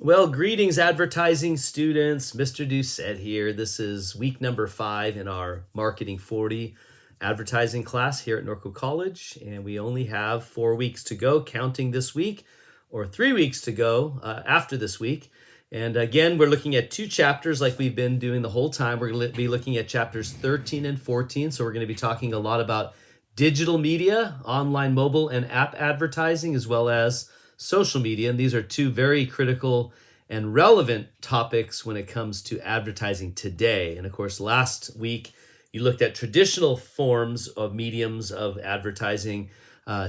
Well, greetings, advertising students. Mr.D said here. This is week number 5 in our Marketing 40 advertising class here at Norco College. And we only have 4 weeks to go, counting this week, or 3 weeks to go after this week. And again, we're looking at 2 chapters like we've been doing the whole time. We're going to be looking at chapters 13 and 14. So we're going to be talking a lot about digital media, online, mobile, and app advertising, as well as social media. And these are 2 very critical and relevant topics when it comes to advertising today. And of course, last week you looked at traditional forms of mediums of advertising,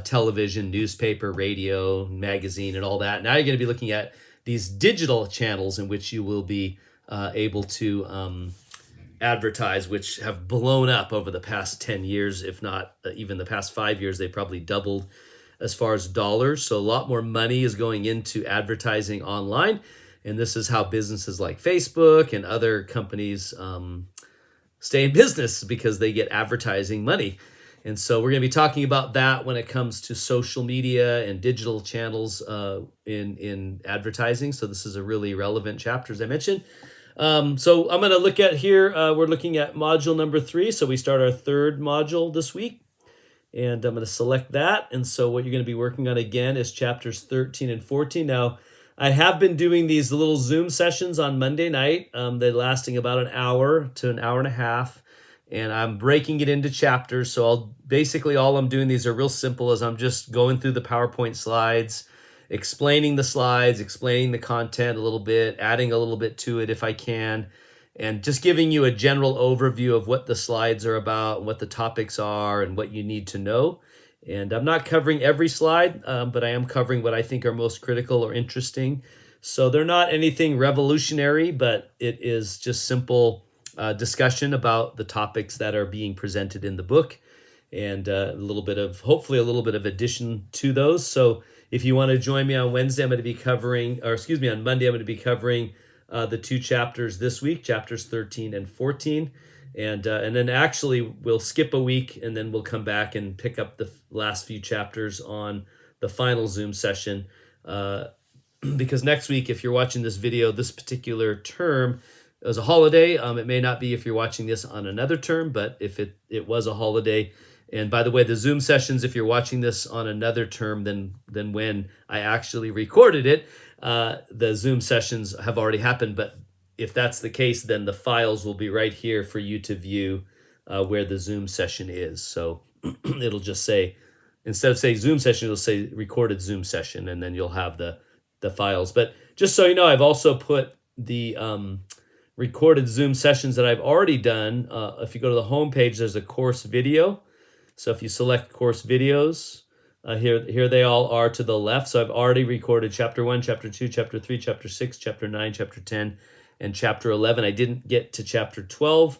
television, newspaper, radio, magazine, and all that. Now you're going to be looking at these digital channels in which you will be able to advertise, which have blown up over the past 10 years, if not even the past 5 years. They probably doubled as far as dollars. So a lot more money is going into advertising online. And this is how businesses like Facebook and other companies stay in business, because they get advertising money. And so we're going to be talking about that when it comes to social media and digital channels in advertising. So this is a really relevant chapter, as I mentioned. So I'm going to look at here, we're looking at module number 3. So we start our 3rd module this week. And I'm going to select that. And so what you're going to be working on again is chapters 13 and 14. Now, I have been doing these little Zoom sessions on Monday night. They're lasting about an hour to an hour and a half. And I'm breaking it into chapters. So basically all I'm doing, these are real simple, is I'm just going through the PowerPoint slides, explaining the slides, explaining the content a little bit, adding a little bit to it if I can, and just giving you a general overview of what the slides are about, what the topics are, and what you need to know. And I'm not covering every slide, but I am covering what I think are most critical or interesting. So they're not anything revolutionary, but it is just simple discussion about the topics that are being presented in the book, and a little bit of, hopefully a little bit of addition to those. So if you want to join me on Wednesday, I'm going to be covering, or excuse me, on Monday, I'm going to be covering the 2 chapters this week, chapters 13 and 14. And then actually we'll skip a week, and then we'll come back and pick up the last few chapters on the final Zoom session. Because next week, if you're watching this video, this particular term is a holiday. It may not be if you're watching this on another term, but if it was a holiday. And by the way, the Zoom sessions, if you're watching this on another term than when I actually recorded it, the Zoom sessions have already happened. But if that's the case, then the files will be right here for you to view where the Zoom session is. So it'll just say, instead of saying Zoom session, it'll say recorded Zoom session, and then you'll have the files. But just so you know, I've also put the recorded Zoom sessions that I've already done. If you go to the home page, there's a course video. So if you select course videos, here they all are to the left. So I've already recorded chapter 1, chapter 2, chapter 3, chapter 6, chapter 9, chapter 10, and chapter 11. I didn't get to chapter 12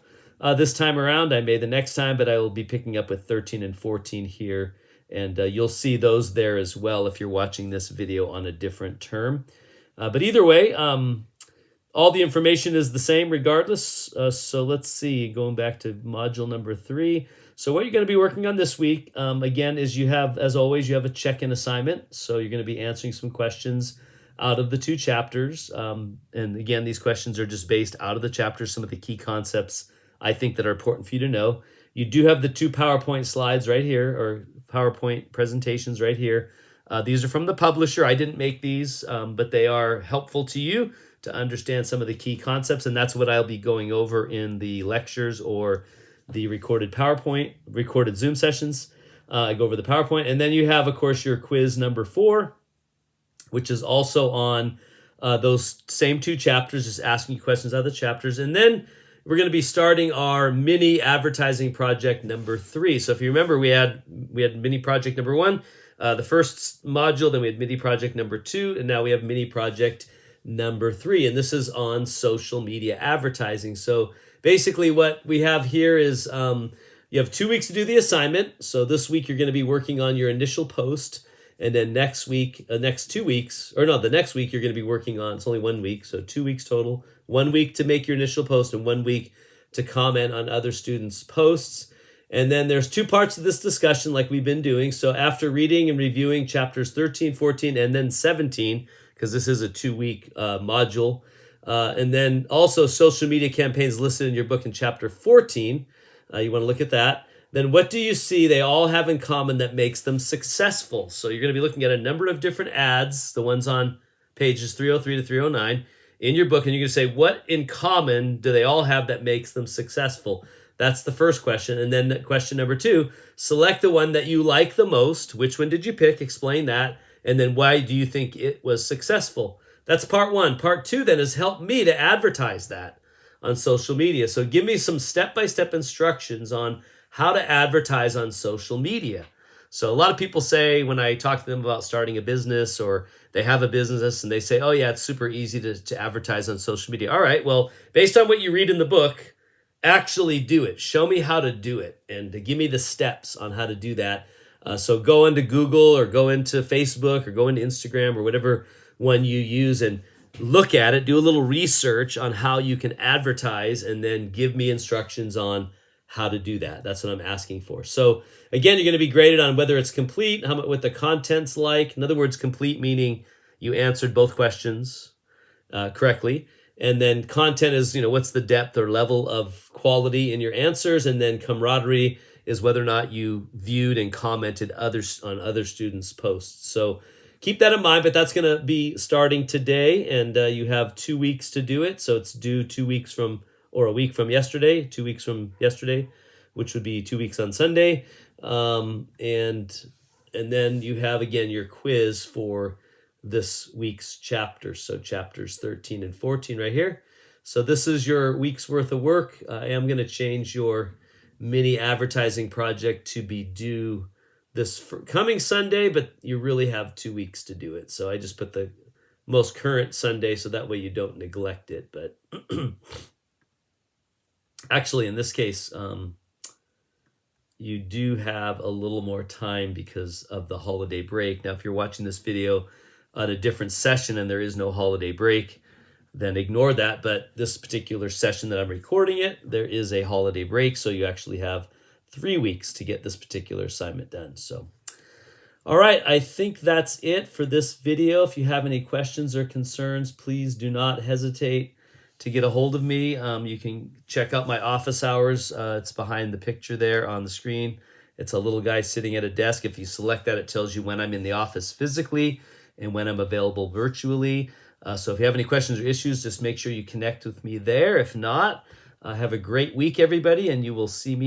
this time around. I may the next time, but I will be picking up with 13 and 14 here. And you'll see those there as well if you're watching this video on a different term. But either way, all the information is the same regardless. So let's see, going back to module number 3. So what you're going to be working on this week, again, is you have, as always, you have a check-in assignment. So you're going to be answering some questions out of the 2 chapters. And again, these questions are just based out of the chapters, some of the key concepts I think that are important for you to know. You do have the 2 PowerPoint slides right here, or PowerPoint presentations right here. These are from the publisher. I didn't make these, but they are helpful to you to understand some of the key concepts. And that's what I'll be going over in the lectures or the recorded Zoom sessions. I go over the PowerPoint. And then you have, of course, your quiz number 4, which is also on those same 2 chapters, just asking you questions out of the chapters. And then we're going to be starting our mini advertising project number 3. So if you remember, we had mini project number 1, the first module, then we had mini project number 2, and now we have mini project number 3. And this is on social media advertising. So basically what we have here is you have 2 weeks to do the assignment. So this week you're going to be working on your initial post. And then next week, the next week you're going to be working on, it's only 1 week, so 2 weeks total. 1 week to make your initial post and 1 week to comment on other students' posts. And then there's 2 parts of this discussion like we've been doing. So after reading and reviewing chapters 13, 14, and then 17, because this is a 2-week module. And then also social media campaigns listed in your book in chapter 14. You want to look at that. Then what do you see they all have in common that makes them successful? So you're going to be looking at a number of different ads, the ones on pages 303 to 309 in your book, and you're going to say, what in common do they all have that makes them successful? That's the first question. And then question number 2, select the one that you like the most. Which one did you pick? Explain that. And then why do you think it was successful? That's part 1. Part 2 then is help me to advertise that on social media. So give me some step-by-step instructions on how to advertise on social media. So a lot of people say when I talk to them about starting a business, or they have a business and they say, oh yeah, it's super easy to advertise on social media. All right, well, based on what you read in the book, actually do it. Show me how to do it and to give me the steps on how to do that. So go into Google or go into Facebook or go into Instagram or whatever one you use and look at it, do a little research on how you can advertise, and then give me instructions on how to do that. That's what I'm asking for. So again, you're going to be graded on whether it's complete, what the content's like. In other words, complete meaning you answered both questions correctly. And then content is, what's the depth or level of quality in your answers. And then camaraderie is whether or not you viewed and commented on other students' posts. So keep that in mind, but that's going to be starting today, and you have 2 weeks to do it. So it's due 2 weeks from, or a week from yesterday, 2 weeks from yesterday, which would be 2 weeks on Sunday. And then you have, again, your quiz for this week's chapters. So chapters 13 and 14 right here. So this is your week's worth of work. I am going to change your mini advertising project to be due this coming Sunday, but you really have 2 weeks to do it. So I just put the most current Sunday so that way you don't neglect it. But actually, in this case, you do have a little more time because of the holiday break. Now, if you're watching this video on a different session and there is no holiday break, then ignore that. But this particular session that I'm recording it, there is a holiday break. So you actually have 3 weeks to get this particular assignment done. So, all right, I think that's it for this video. If you have any questions or concerns, please do not hesitate to get a hold of me. You can check out my office hours. It's behind the picture there on the screen. It's a little guy sitting at a desk. If you select that, it tells you when I'm in the office physically and when I'm available virtually. So if you have any questions or issues, just make sure you connect with me there. If not, have a great week, everybody, and you will see me